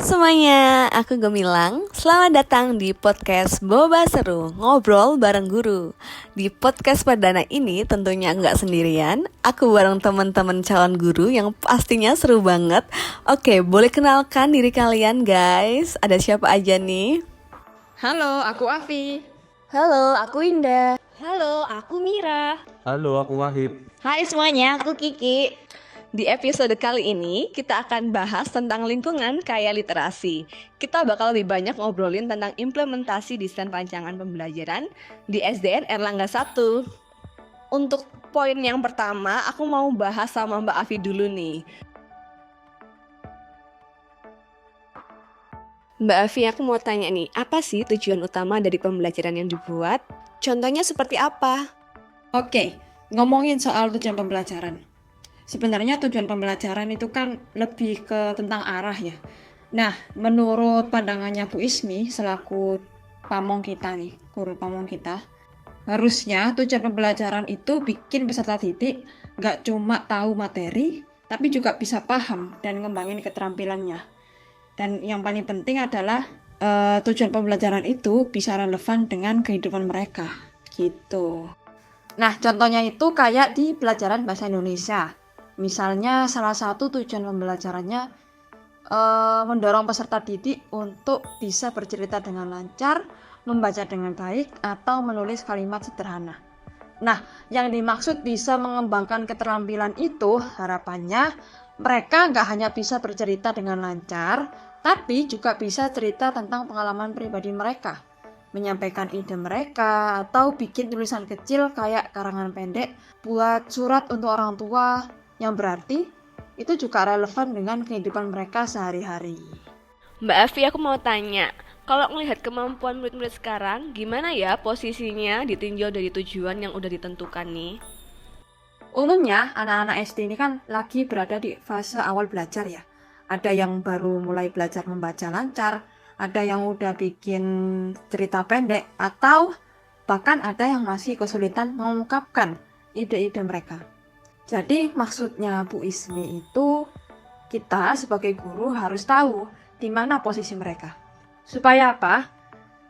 semuanya, aku Gemilang. Selamat datang di podcast Boba Seru, ngobrol bareng guru. Di podcast perdana ini tentunya nggak sendirian. Aku bareng teman-teman calon guru yang pastinya seru banget. Oke, boleh kenalkan diri kalian guys. Ada siapa aja nih? Halo, aku Afi. Halo, aku Indah. Halo, aku Mira. Halo, aku Wahib. Hai semuanya, aku Kiki. Di episode kali ini, kita akan bahas tentang lingkungan kaya literasi. Kita bakal lebih banyak ngobrolin tentang implementasi desain rancangan pembelajaran di SDN Erlangga 1. Untuk poin yang pertama, aku mau bahas sama Mbak Afi dulu nih. Mbak Afi, aku mau tanya nih, apa sih tujuan utama dari pembelajaran yang dibuat? Contohnya seperti apa? Oke, ngomongin soal tujuan pembelajaran. Sebenarnya tujuan pembelajaran itu kan lebih ke tentang arah ya. Nah, menurut pandangannya Bu Ismi selaku pamong kita nih, guru pamong kita, harusnya tujuan pembelajaran itu bikin peserta didik nggak cuma tahu materi, tapi juga bisa paham dan ngembangin keterampilannya. Dan yang paling penting adalah tujuan pembelajaran itu bisa relevan dengan kehidupan mereka, gitu. Nah, contohnya itu kayak di pelajaran bahasa Indonesia. Misalnya salah satu tujuan pembelajarannya mendorong peserta didik untuk bisa bercerita dengan lancar, membaca dengan baik, atau menulis kalimat sederhana. Nah, yang dimaksud bisa mengembangkan keterampilan itu harapannya mereka nggak hanya bisa bercerita dengan lancar, tapi juga bisa cerita tentang pengalaman pribadi mereka, menyampaikan ide mereka, atau bikin tulisan kecil kayak karangan pendek buat surat untuk orang tua, yang berarti itu juga relevan dengan kehidupan mereka sehari-hari. Mbak Afi, aku mau tanya, kalau melihat kemampuan murid-murid sekarang, gimana ya posisinya ditinjau dari tujuan yang udah ditentukan nih? Umumnya anak-anak SD ini kan lagi berada di fase awal belajar ya. Ada yang baru mulai belajar membaca lancar, ada yang udah bikin cerita pendek, atau bahkan ada yang masih kesulitan mengungkapkan ide-ide mereka. Jadi maksudnya Bu Ismi itu kita sebagai guru harus tahu di mana posisi mereka. Supaya apa?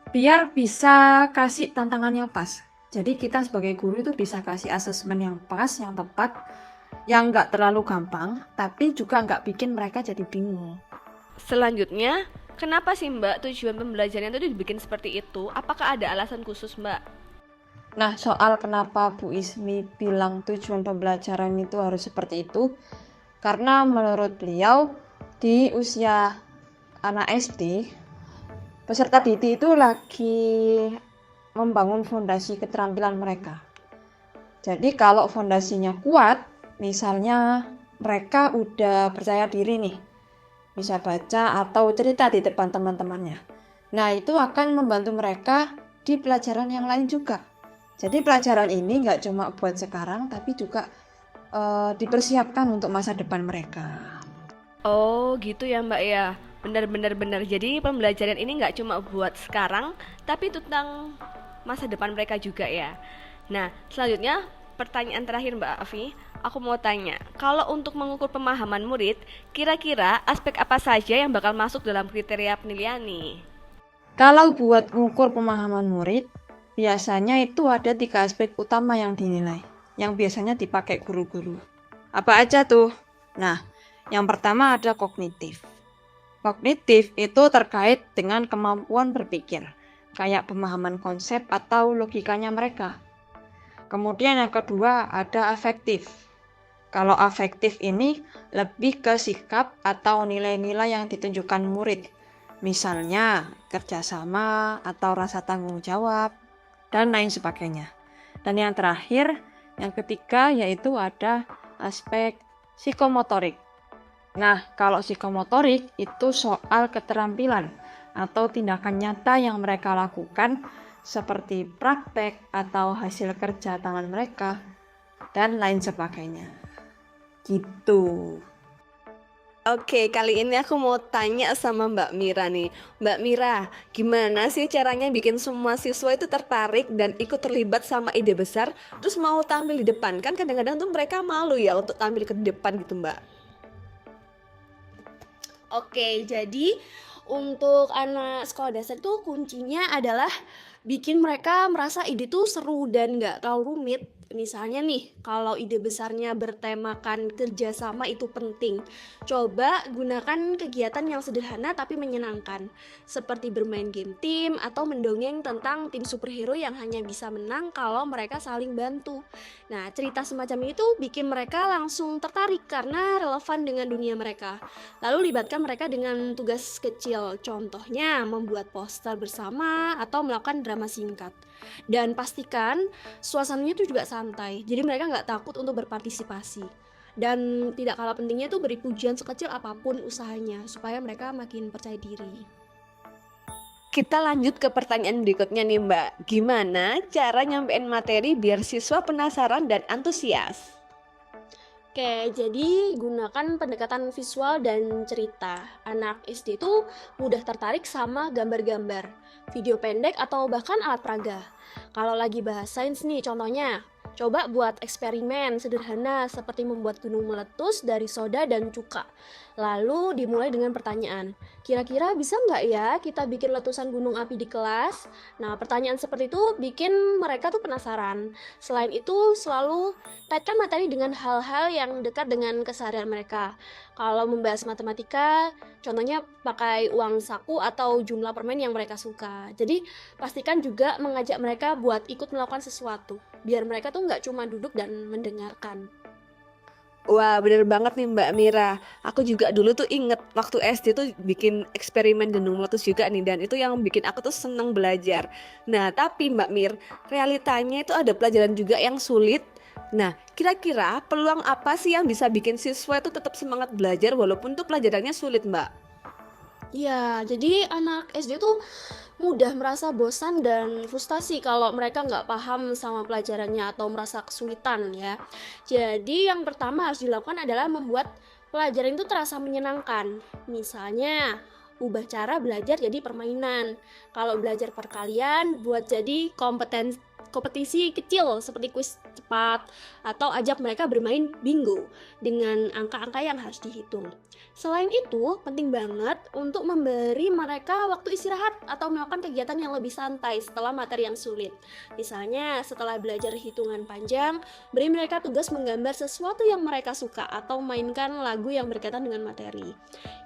Biar bisa kasih tantangan yang pas. Jadi kita sebagai guru itu bisa kasih asesmen yang pas, yang tepat, yang nggak terlalu gampang, tapi juga nggak bikin mereka jadi bingung. Selanjutnya, kenapa sih Mbak tujuan pembelajaran itu dibikin seperti itu? Apakah ada alasan khusus Mbak? Nah, soal kenapa Bu Ismi bilang tujuan pembelajaran itu harus seperti itu, karena menurut beliau di usia anak SD, peserta didik itu lagi membangun fondasi keterampilan mereka. Jadi kalau fondasinya kuat, misalnya mereka udah percaya diri nih, bisa baca atau cerita di depan teman-temannya. Nah, itu akan membantu mereka di pelajaran yang lain juga. Jadi pelajaran ini nggak cuma buat sekarang, tapi juga dipersiapkan untuk masa depan mereka. Oh gitu ya Mbak ya, benar. Jadi pembelajaran ini nggak cuma buat sekarang, tapi tentang masa depan mereka juga ya. Nah, selanjutnya pertanyaan terakhir Mbak Afi, aku mau tanya, kalau untuk mengukur pemahaman murid, kira-kira aspek apa saja yang bakal masuk dalam kriteria penilaian nih? Kalau buat mengukur pemahaman murid, biasanya itu ada 3 aspek utama yang dinilai, yang biasanya dipakai guru-guru. Apa aja tuh? Nah, yang pertama ada kognitif. Kognitif itu terkait dengan kemampuan berpikir, kayak pemahaman konsep atau logikanya mereka. Kemudian yang kedua ada afektif. Kalau afektif ini lebih ke sikap atau nilai-nilai yang ditunjukkan murid. Misalnya kerjasama atau rasa tanggung jawab, dan lain sebagainya. Dan yang terakhir, yang ketiga yaitu ada aspek psikomotorik. Nah, kalau psikomotorik itu soal keterampilan atau tindakan nyata yang mereka lakukan seperti praktek atau hasil kerja tangan mereka dan lain sebagainya. Gitu. Oke, kali ini aku mau tanya sama Mbak Mira nih. Mbak Mira, gimana sih caranya bikin semua siswa itu tertarik dan ikut terlibat sama ide besar, terus mau tampil di depan? Kan kadang-kadang tuh mereka malu ya untuk tampil ke depan gitu Mbak. Oke, jadi Untuk anak sekolah dasar itu kuncinya adalah bikin mereka merasa ide tuh seru dan nggak terlalu rumit. Misalnya nih, kalau ide besarnya bertemakan kerjasama itu penting, coba gunakan kegiatan yang sederhana tapi menyenangkan, seperti bermain game tim atau mendongeng tentang tim superhero yang hanya bisa menang kalau mereka saling bantu. Nah, cerita semacam itu bikin mereka langsung tertarik karena relevan dengan dunia mereka. Lalu libatkan mereka dengan tugas kecil, contohnya membuat poster bersama atau melakukan drama singkat. Dan pastikan suasananya itu juga santai, jadi mereka nggak takut untuk berpartisipasi. Dan tidak kalah pentingnya itu beri pujian sekecil apapun usahanya, supaya mereka makin percaya diri. Kita lanjut ke pertanyaan berikutnya nih Mbak. Gimana cara nyampein materi biar siswa penasaran dan antusias? Oke, jadi gunakan pendekatan visual dan cerita. Anak SD itu mudah tertarik sama gambar-gambar, video pendek, atau bahkan alat peraga. Kalau lagi bahas sains nih, contohnya, coba buat eksperimen sederhana seperti membuat gunung meletus dari soda dan cuka. Lalu dimulai dengan pertanyaan, kira-kira bisa nggak ya kita bikin letusan gunung api di kelas? Nah, pertanyaan seperti itu bikin mereka tuh penasaran. Selain itu, selalu kaitkan materi dengan hal-hal yang dekat dengan keseharian mereka. Kalau membahas matematika, contohnya pakai uang saku atau jumlah permen yang mereka suka. Jadi, pastikan juga mengajak mereka buat ikut melakukan sesuatu, biar mereka tuh nggak cuma duduk dan mendengarkan. Wah, bener banget nih Mbak Mira. Aku juga dulu tuh inget waktu SD tuh bikin eksperimen gunung meletus juga nih, dan itu yang bikin aku tuh seneng belajar. Nah, tapi Mbak Mir, realitanya itu ada pelajaran juga yang sulit. Nah, kira-kira peluang apa sih yang bisa bikin siswa itu tetap semangat belajar walaupun tuh pelajarannya sulit, Mbak? Ya, jadi anak SD tuh mudah merasa bosan dan frustasi kalau mereka nggak paham sama pelajarannya atau merasa kesulitan ya. Jadi yang pertama harus dilakukan adalah membuat pelajaran itu terasa menyenangkan. Misalnya, ubah cara belajar jadi permainan. Kalau belajar perkalian, buat jadi kompetisi kecil seperti kuis cepat atau ajak mereka bermain bingo dengan angka-angka yang harus dihitung. Selain itu, penting banget untuk memberi mereka waktu istirahat atau melakukan kegiatan yang lebih santai setelah materi yang sulit. Misalnya, setelah belajar hitungan panjang, beri mereka tugas menggambar sesuatu yang mereka suka atau mainkan lagu yang berkaitan dengan materi.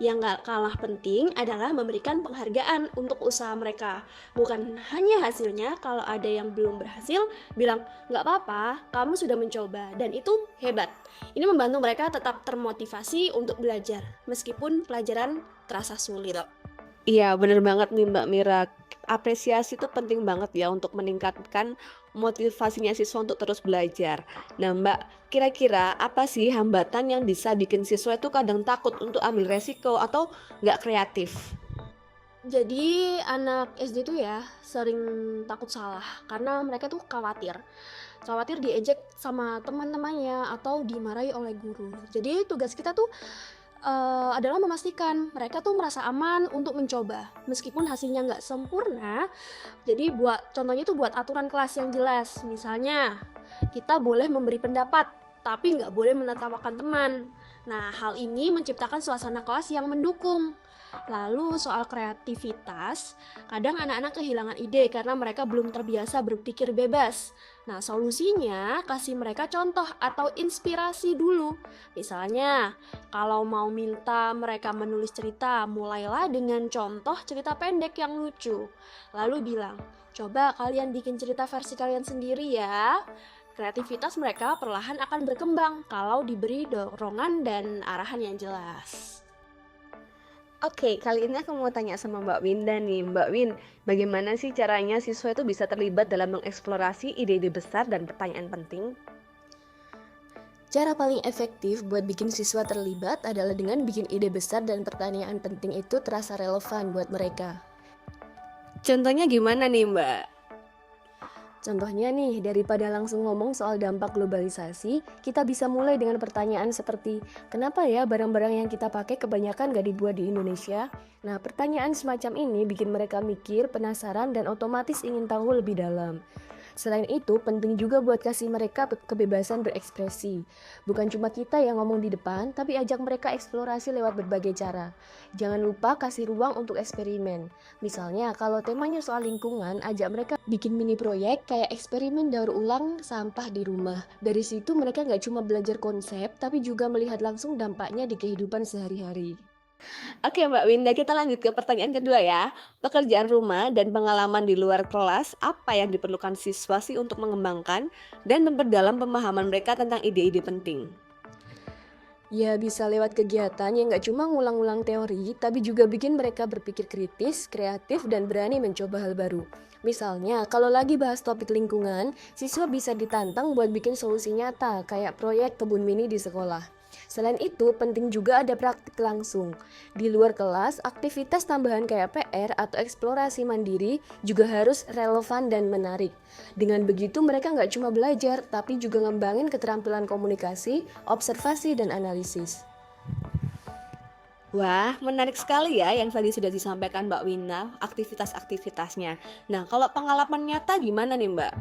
Yang gak kalah penting adalah memberikan penghargaan untuk usaha mereka. Bukan hanya hasilnya, kalau ada yang belum berhasil, bilang, gak apa-apa, kamu sudah mencoba, dan itu hebat. Ini membantu mereka tetap termotivasi untuk belajar, meskipun pelajaran terasa sulit. Iya, bener banget nih Mbak Mira. Apresiasi itu penting banget ya untuk meningkatkan motivasinya siswa untuk terus belajar. Nah Mbak, kira-kira apa sih hambatan yang bisa bikin siswa itu kadang takut untuk ambil resiko atau nggak kreatif? Jadi anak SD tuh ya sering takut salah karena mereka tuh khawatir diejek sama teman-temannya atau dimarahi oleh guru. Jadi tugas kita tuh adalah memastikan mereka tuh merasa aman untuk mencoba meskipun hasilnya nggak sempurna. Jadi contohnya tuh buat aturan kelas yang jelas. Misalnya kita boleh memberi pendapat tapi nggak boleh menertawakan teman. Nah, hal ini menciptakan suasana kelas yang mendukung. Lalu soal kreativitas, kadang anak-anak kehilangan ide karena mereka belum terbiasa berpikir bebas. Nah, solusinya kasih mereka contoh atau inspirasi dulu. Misalnya, kalau mau minta mereka menulis cerita, mulailah dengan contoh cerita pendek yang lucu. Lalu bilang, coba kalian bikin cerita versi kalian sendiri ya. Kreativitas mereka perlahan akan berkembang kalau diberi dorongan dan arahan yang jelas. Oke, kali ini aku mau tanya sama Mbak Winda nih. Mbak Win, bagaimana sih caranya siswa itu bisa terlibat dalam mengeksplorasi ide-ide besar dan pertanyaan penting? Cara paling efektif buat bikin siswa terlibat adalah dengan bikin ide besar dan pertanyaan penting itu terasa relevan buat mereka. Contohnya gimana nih Mbak? Contohnya nih, daripada langsung ngomong soal dampak globalisasi, kita bisa mulai dengan pertanyaan seperti, kenapa ya barang-barang yang kita pakai kebanyakan gak dibuat di Indonesia? Nah, pertanyaan semacam ini bikin mereka mikir, penasaran, dan otomatis ingin tahu lebih dalam. Selain itu, penting juga buat kasih mereka kebebasan berekspresi. Bukan cuma kita yang ngomong di depan, tapi ajak mereka eksplorasi lewat berbagai cara. Jangan lupa kasih ruang untuk eksperimen. Misalnya, kalau temanya soal lingkungan, ajak mereka bikin mini proyek kayak eksperimen daur ulang sampah di rumah. Dari situ mereka nggak cuma belajar konsep, tapi juga melihat langsung dampaknya di kehidupan sehari-hari. Oke Mbak Winda, kita lanjut ke pertanyaan kedua ya. Pekerjaan rumah dan pengalaman di luar kelas, apa yang diperlukan siswa sih untuk mengembangkan dan memperdalam pemahaman mereka tentang ide-ide penting? Ya bisa lewat kegiatan yang nggak cuma ngulang-ulang teori, tapi juga bikin mereka berpikir kritis, kreatif, dan berani mencoba hal baru. Misalnya, kalau lagi bahas topik lingkungan, siswa bisa ditantang buat bikin solusi nyata, kayak proyek kebun mini di sekolah. Selain itu, penting juga ada praktik langsung. Di luar kelas, aktivitas tambahan kayak PR atau eksplorasi mandiri juga harus relevan dan menarik. Dengan begitu, mereka nggak cuma belajar, tapi juga ngembangin keterampilan komunikasi, observasi, dan analisis. Wah, menarik sekali ya yang tadi sudah disampaikan Mbak Winda, aktivitas-aktivitasnya. Nah, kalau pengalaman nyata gimana nih Mbak?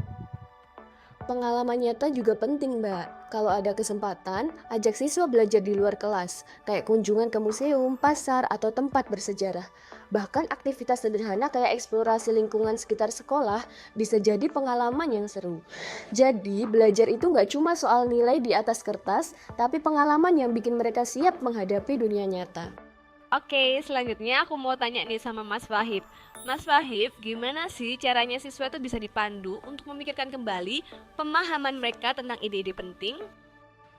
Pengalaman nyata juga penting, Mbak. Kalau ada kesempatan, ajak siswa belajar di luar kelas, kayak kunjungan ke museum, pasar, atau tempat bersejarah. Bahkan aktivitas sederhana kayak eksplorasi lingkungan sekitar sekolah bisa jadi pengalaman yang seru. Jadi, belajar itu nggak cuma soal nilai di atas kertas, tapi pengalaman yang bikin mereka siap menghadapi dunia nyata. Oke, selanjutnya aku mau tanya nih sama Mas Wahib. Mas Wahib, gimana sih caranya siswa itu bisa dipandu untuk memikirkan kembali pemahaman mereka tentang ide-ide penting?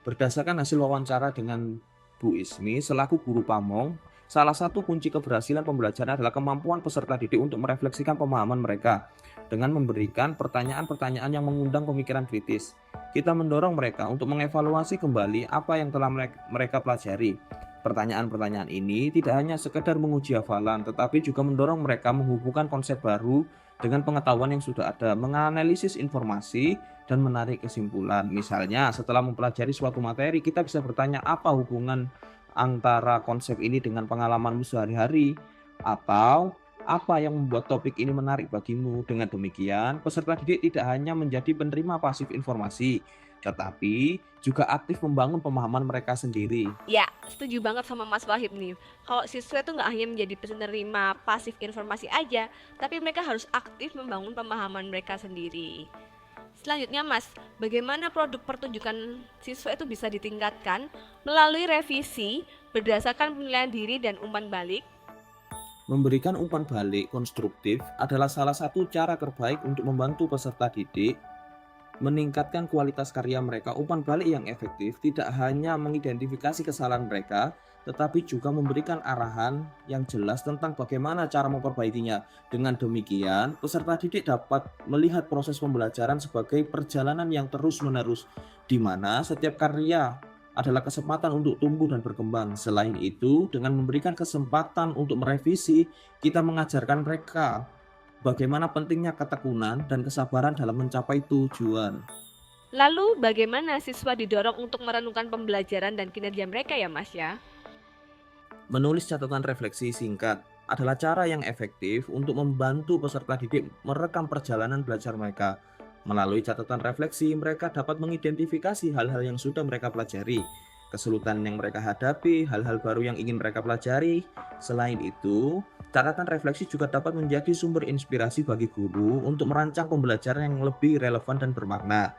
Berdasarkan hasil wawancara dengan Bu Ismi selaku guru Pamong, salah satu kunci keberhasilan pembelajaran adalah kemampuan peserta didik untuk merefleksikan pemahaman mereka dengan memberikan pertanyaan-pertanyaan yang mengundang pemikiran kritis. Kita mendorong mereka untuk mengevaluasi kembali apa yang telah mereka pelajari. Pertanyaan-pertanyaan ini tidak hanya sekedar menguji hafalan, tetapi juga mendorong mereka menghubungkan konsep baru dengan pengetahuan yang sudah ada, menganalisis informasi, dan menarik kesimpulan. Misalnya, setelah mempelajari suatu materi, kita bisa bertanya apa hubungan antara konsep ini dengan pengalamanmu sehari-hari, atau apa yang membuat topik ini menarik bagimu. Dengan demikian, peserta didik tidak hanya menjadi penerima pasif informasi, tetapi juga aktif membangun pemahaman mereka sendiri. Ya, setuju banget sama Mas Wahib nih. Kalau siswa itu nggak hanya menjadi penerima pasif informasi aja, tapi mereka harus aktif membangun pemahaman mereka sendiri. Selanjutnya Mas, bagaimana produk pertunjukan siswa itu bisa ditingkatkan melalui revisi berdasarkan penilaian diri dan umpan balik? Memberikan umpan balik konstruktif adalah salah satu cara terbaik untuk membantu peserta didik meningkatkan kualitas karya mereka. Umpan balik yang efektif tidak hanya mengidentifikasi kesalahan mereka, tetapi juga memberikan arahan yang jelas tentang bagaimana cara memperbaikinya. Dengan demikian, peserta didik dapat melihat proses pembelajaran sebagai perjalanan yang terus-menerus, di mana setiap karya adalah kesempatan untuk tumbuh dan berkembang. Selain itu, dengan memberikan kesempatan untuk merevisi, kita mengajarkan mereka bagaimana pentingnya ketekunan dan kesabaran dalam mencapai tujuan. Lalu bagaimana siswa didorong untuk merenungkan pembelajaran dan kinerja mereka ya Mas ya? Menulis catatan refleksi singkat adalah cara yang efektif untuk membantu peserta didik merekam perjalanan belajar mereka. Melalui catatan refleksi, mereka dapat mengidentifikasi hal-hal yang sudah mereka pelajari, kesulitan yang mereka hadapi, hal-hal baru yang ingin mereka pelajari. Selain itu, catatan refleksi juga dapat menjadi sumber inspirasi bagi guru untuk merancang pembelajaran yang lebih relevan dan bermakna.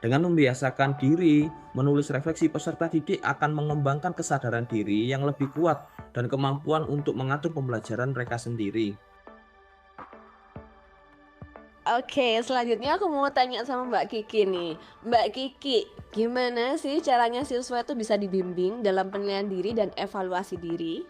Dengan membiasakan diri menulis refleksi, peserta didik akan mengembangkan kesadaran diri yang lebih kuat dan kemampuan untuk mengatur pembelajaran mereka sendiri. Oke, selanjutnya aku mau tanya sama Mbak Kiki nih. Mbak Kiki, gimana sih caranya siswa itu bisa dibimbing dalam penilaian diri dan evaluasi diri?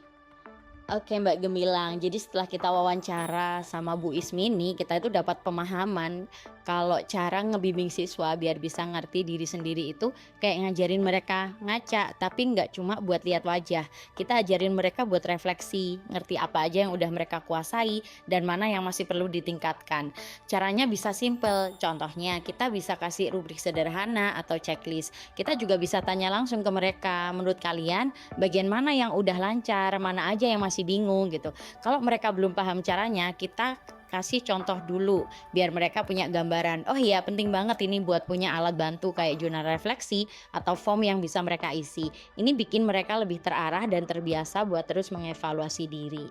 Oke Mbak Gemilang, jadi setelah kita wawancara sama Bu Ismi ini, kita itu dapat pemahaman kalau cara ngebimbing siswa biar bisa ngerti diri sendiri itu kayak ngajarin mereka ngaca, tapi nggak cuma buat lihat wajah. Kita ajarin mereka buat refleksi, ngerti apa aja yang udah mereka kuasai dan mana yang masih perlu ditingkatkan. Caranya bisa simple, contohnya kita bisa kasih rubrik sederhana atau checklist. Kita juga bisa tanya langsung ke mereka, menurut kalian bagian mana yang udah lancar, mana aja yang masih masih bingung gitu. Kalau mereka belum paham caranya, kita kasih contoh dulu biar mereka punya gambaran. Oh iya, penting banget ini buat punya alat bantu kayak jurnal refleksi atau form yang bisa mereka isi. Ini bikin mereka lebih terarah dan terbiasa buat terus mengevaluasi diri.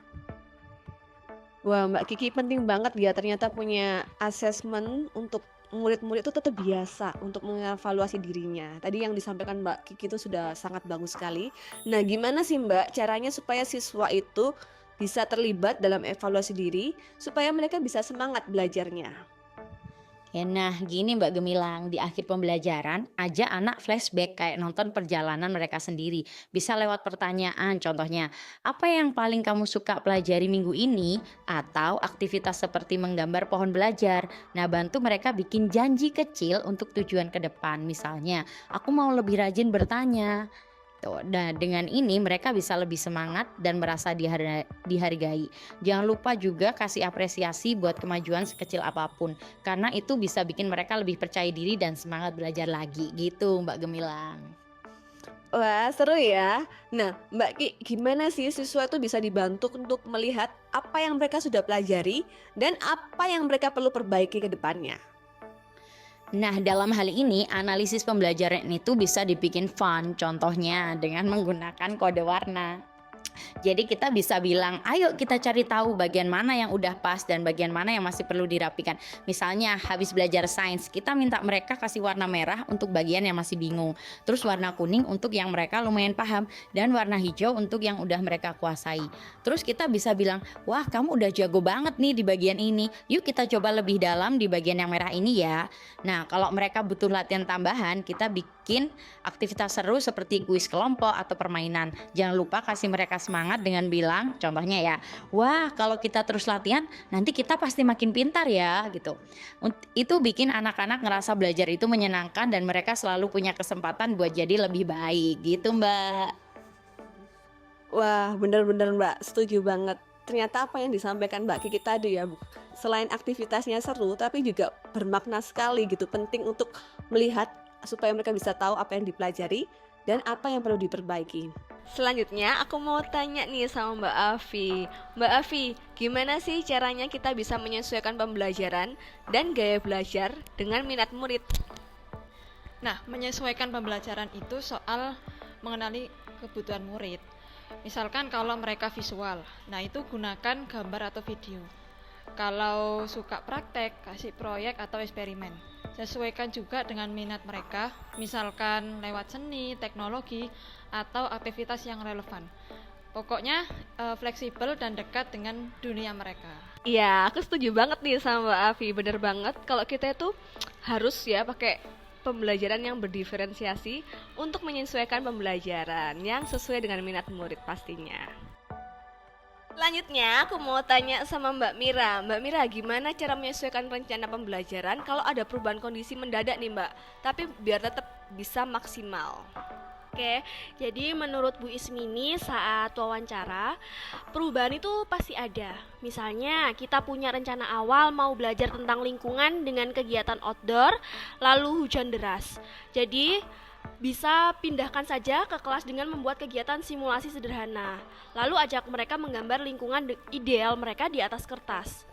Wah, Mbak Kiki penting banget ya ternyata punya asesmen untuk murid-murid itu tetap biasa untuk mengevaluasi dirinya. Tadi yang disampaikan Mbak Kiki itu sudah sangat bagus sekali. Nah, gimana sih Mbak caranya supaya siswa itu bisa terlibat dalam evaluasi diri supaya mereka bisa semangat belajarnya? Ya, nah gini Mbak Gemilang, di akhir pembelajaran ajak anak flashback kayak nonton perjalanan mereka sendiri. Bisa lewat pertanyaan, contohnya, apa yang paling kamu suka pelajari minggu ini? Atau aktivitas seperti menggambar pohon belajar. Nah, bantu mereka bikin janji kecil untuk tujuan ke depan. Misalnya, aku mau lebih rajin bertanya. Tuh, nah dengan ini mereka bisa lebih semangat dan merasa dihargai. Jangan lupa juga kasih apresiasi buat kemajuan sekecil apapun, karena itu bisa bikin mereka lebih percaya diri dan semangat belajar lagi gitu Mbak Gemilang. Wah, seru ya. Nah, Mbak Ki, gimana sih siswa itu bisa dibantu untuk melihat apa yang mereka sudah pelajari dan apa yang mereka perlu perbaiki ke depannya? Nah, dalam hal ini analisis pembelajaran itu bisa dibikin fun, contohnya dengan menggunakan kode warna. Jadi kita bisa bilang, ayo kita cari tahu bagian mana yang udah pas dan bagian mana yang masih perlu dirapikan. Misalnya habis belajar sains, kita minta mereka kasih warna merah untuk bagian yang masih bingung, terus warna kuning untuk yang mereka lumayan paham, dan warna hijau untuk yang udah mereka kuasai. Terus kita bisa bilang, wah kamu udah jago banget nih di bagian ini, yuk kita coba lebih dalam di bagian yang merah ini ya. Nah, kalau mereka butuh latihan tambahan, kita bikin aktivitas seru seperti kuis kelompok atau permainan. Jangan lupa kasih mereka semangat dengan bilang, contohnya ya, wah kalau kita terus latihan nanti kita pasti makin pintar ya gitu. Itu bikin anak-anak ngerasa belajar itu menyenangkan dan mereka selalu punya kesempatan buat jadi lebih baik gitu Mbak. Wah, benar-benar Mbak, setuju banget. Ternyata apa yang disampaikan Mbak Kiki tadi ya, selain aktivitasnya seru, tapi juga bermakna sekali gitu. Penting untuk melihat supaya mereka bisa tahu apa yang dipelajari dan apa yang perlu diperbaiki. Selanjutnya aku mau tanya nih sama Mbak Afi. Mbak Afi, gimana sih caranya kita bisa menyesuaikan pembelajaran dan gaya belajar dengan minat murid? Nah, menyesuaikan pembelajaran itu soal mengenali kebutuhan murid. Misalkan kalau mereka visual, nah itu gunakan gambar atau video. Kalau suka praktek, kasih proyek atau eksperimen. Sesuaikan juga dengan minat mereka, misalkan lewat seni, teknologi, atau aktivitas yang relevan. Pokoknya fleksibel dan dekat dengan dunia mereka. Iya, aku setuju banget nih sama Mbak Afi. Bener banget kalau kita itu harus ya pakai pembelajaran yang berdiferensiasi untuk menyesuaikan pembelajaran yang sesuai dengan minat murid pastinya. Selanjutnya aku mau tanya sama Mbak Mira. Mbak Mira, gimana cara menyesuaikan rencana pembelajaran kalau ada perubahan kondisi mendadak nih Mbak, tapi biar tetap bisa maksimal? Oke, jadi menurut Bu Ismini saat wawancara, perubahan itu pasti ada. Misalnya, kita punya rencana awal mau belajar tentang lingkungan dengan kegiatan outdoor, lalu hujan deras. Jadi, bisa pindahkan saja ke kelas dengan membuat kegiatan simulasi sederhana. Lalu ajak mereka menggambar lingkungan ideal mereka di atas kertas.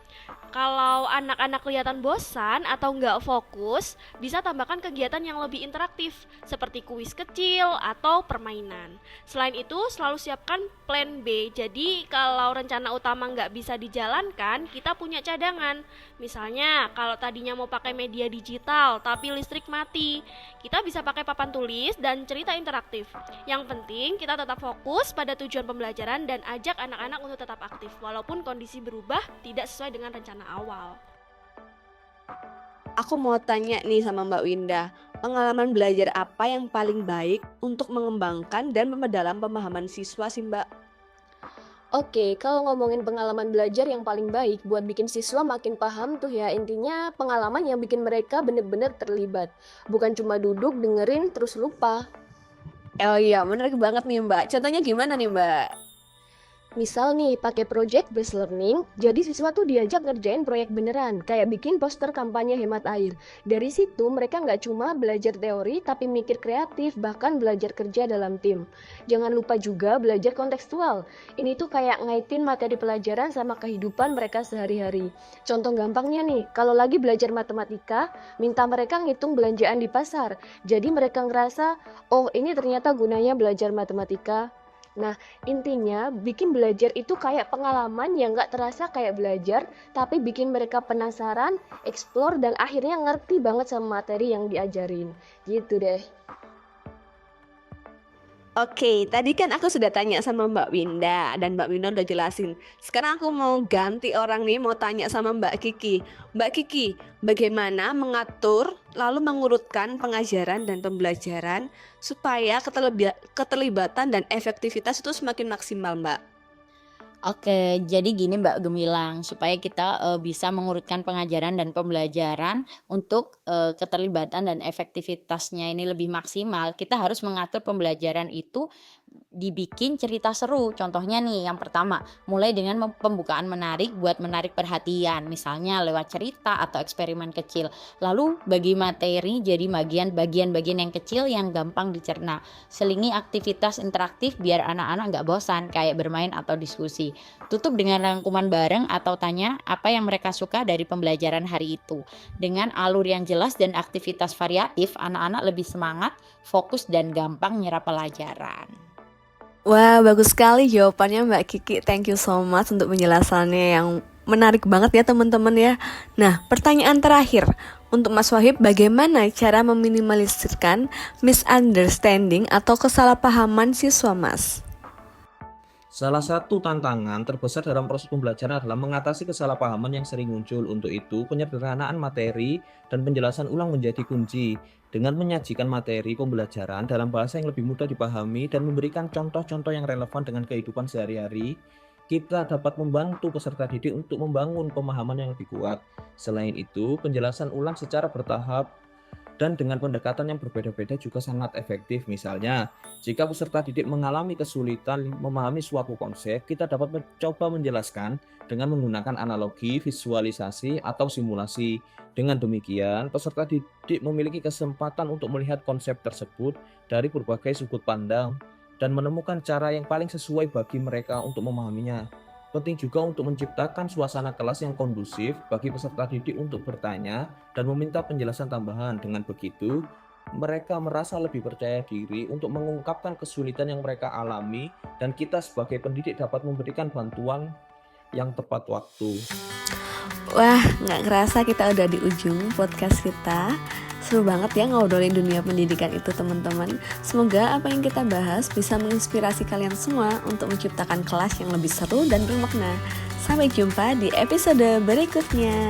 Kalau anak-anak kelihatan bosan atau nggak fokus, bisa tambahkan kegiatan yang lebih interaktif seperti kuis kecil atau permainan. Selain itu, selalu siapkan plan B. Jadi kalau rencana utama nggak bisa dijalankan, kita punya cadangan. Misalnya kalau tadinya mau pakai media digital tapi listrik mati, kita bisa pakai papan tulis dan cerita interaktif. Yang penting kita tetap fokus pada tujuan pembelajaran dan ajak anak-anak untuk tetap aktif walaupun kondisi berubah tidak sesuai dengan rencana awal. Aku mau tanya nih sama Mbak Winda, pengalaman belajar apa yang paling baik untuk mengembangkan dan memperdalam pemahaman siswa sih Mbak? Oke, kalau ngomongin pengalaman belajar yang paling baik buat bikin siswa makin paham tuh ya, intinya pengalaman yang bikin mereka bener-bener terlibat. Bukan cuma duduk, dengerin, terus lupa. Oh iya, menarik banget nih Mbak. Contohnya gimana nih Mbak? Misal nih, pakai project based learning, jadi siswa tuh diajak ngerjain proyek beneran, kayak bikin poster kampanye hemat air. Dari situ mereka nggak cuma belajar teori, tapi mikir kreatif, bahkan belajar kerja dalam tim. Jangan lupa juga belajar kontekstual. Ini tuh kayak ngaitin materi pelajaran sama kehidupan mereka sehari-hari. Contoh gampangnya nih, kalau lagi belajar matematika, minta mereka ngitung belanjaan di pasar. Jadi mereka ngerasa, oh ini ternyata gunanya belajar matematika. Nah, intinya bikin belajar itu kayak pengalaman yang gak terasa kayak belajar, tapi bikin mereka penasaran, explore, dan akhirnya ngerti banget sama materi yang diajarin. Gitu deh. Oke, tadi kan aku sudah tanya sama Mbak Winda dan Mbak Winda udah jelasin. Sekarang aku mau ganti orang nih, mau tanya sama Mbak Kiki. Mbak Kiki, bagaimana mengatur lalu mengurutkan pengajaran dan pembelajaran supaya keterlibatan dan efektivitas itu semakin maksimal, Mbak? Oke, jadi gini Mbak Gemilang, supaya kita bisa mengurutkan pengajaran dan pembelajaran untuk keterlibatan dan efektivitasnya ini lebih maksimal, kita harus mengatur pembelajaran itu dibikin cerita seru. Contohnya nih, yang pertama, mulai dengan pembukaan menarik buat menarik perhatian, misalnya lewat cerita atau eksperimen kecil. Lalu bagi materi jadi bagian-bagian yang kecil yang gampang dicerna. Selingi aktivitas interaktif biar anak-anak nggak bosan, kayak bermain atau diskusi. Tutup dengan rangkuman bareng atau tanya apa yang mereka suka dari pembelajaran hari itu. Dengan alur yang jelas dan aktivitas variatif, anak-anak lebih semangat, fokus, dan gampang nyerap pelajaran. Wah, bagus sekali jawabannya Mbak Kiki. Thank you so much untuk penjelasannya yang menarik banget ya teman-teman ya. Nah, pertanyaan terakhir untuk Mas Wahib, bagaimana cara meminimalisirkan misunderstanding atau kesalahpahaman siswa, Mas? Salah satu tantangan terbesar dalam proses pembelajaran adalah mengatasi kesalahpahaman yang sering muncul. Untuk itu, penyederhanaan materi dan penjelasan ulang menjadi kunci. Dengan menyajikan materi pembelajaran dalam bahasa yang lebih mudah dipahami dan memberikan contoh-contoh yang relevan dengan kehidupan sehari-hari, kita dapat membantu peserta didik untuk membangun pemahaman yang lebih kuat. Selain itu, penjelasan ulang secara bertahap dan dengan pendekatan yang berbeda-beda juga sangat efektif. Misalnya, jika peserta didik mengalami kesulitan memahami suatu konsep, kita dapat mencoba menjelaskan dengan menggunakan analogi, visualisasi, atau simulasi. Dengan demikian, peserta didik memiliki kesempatan untuk melihat konsep tersebut dari berbagai sudut pandang dan menemukan cara yang paling sesuai bagi mereka untuk memahaminya. Penting juga untuk menciptakan suasana kelas yang kondusif bagi peserta didik untuk bertanya dan meminta penjelasan tambahan. Dengan begitu, mereka merasa lebih percaya diri untuk mengungkapkan kesulitan yang mereka alami dan kita sebagai pendidik dapat memberikan bantuan yang tepat waktu. Wah, nggak kerasa kita udah di ujung podcast kita. Seru banget ya ngobrolin dunia pendidikan itu teman-teman. Semoga apa yang kita bahas bisa menginspirasi kalian semua untuk menciptakan kelas yang lebih seru dan bermakna. Sampai jumpa di episode berikutnya.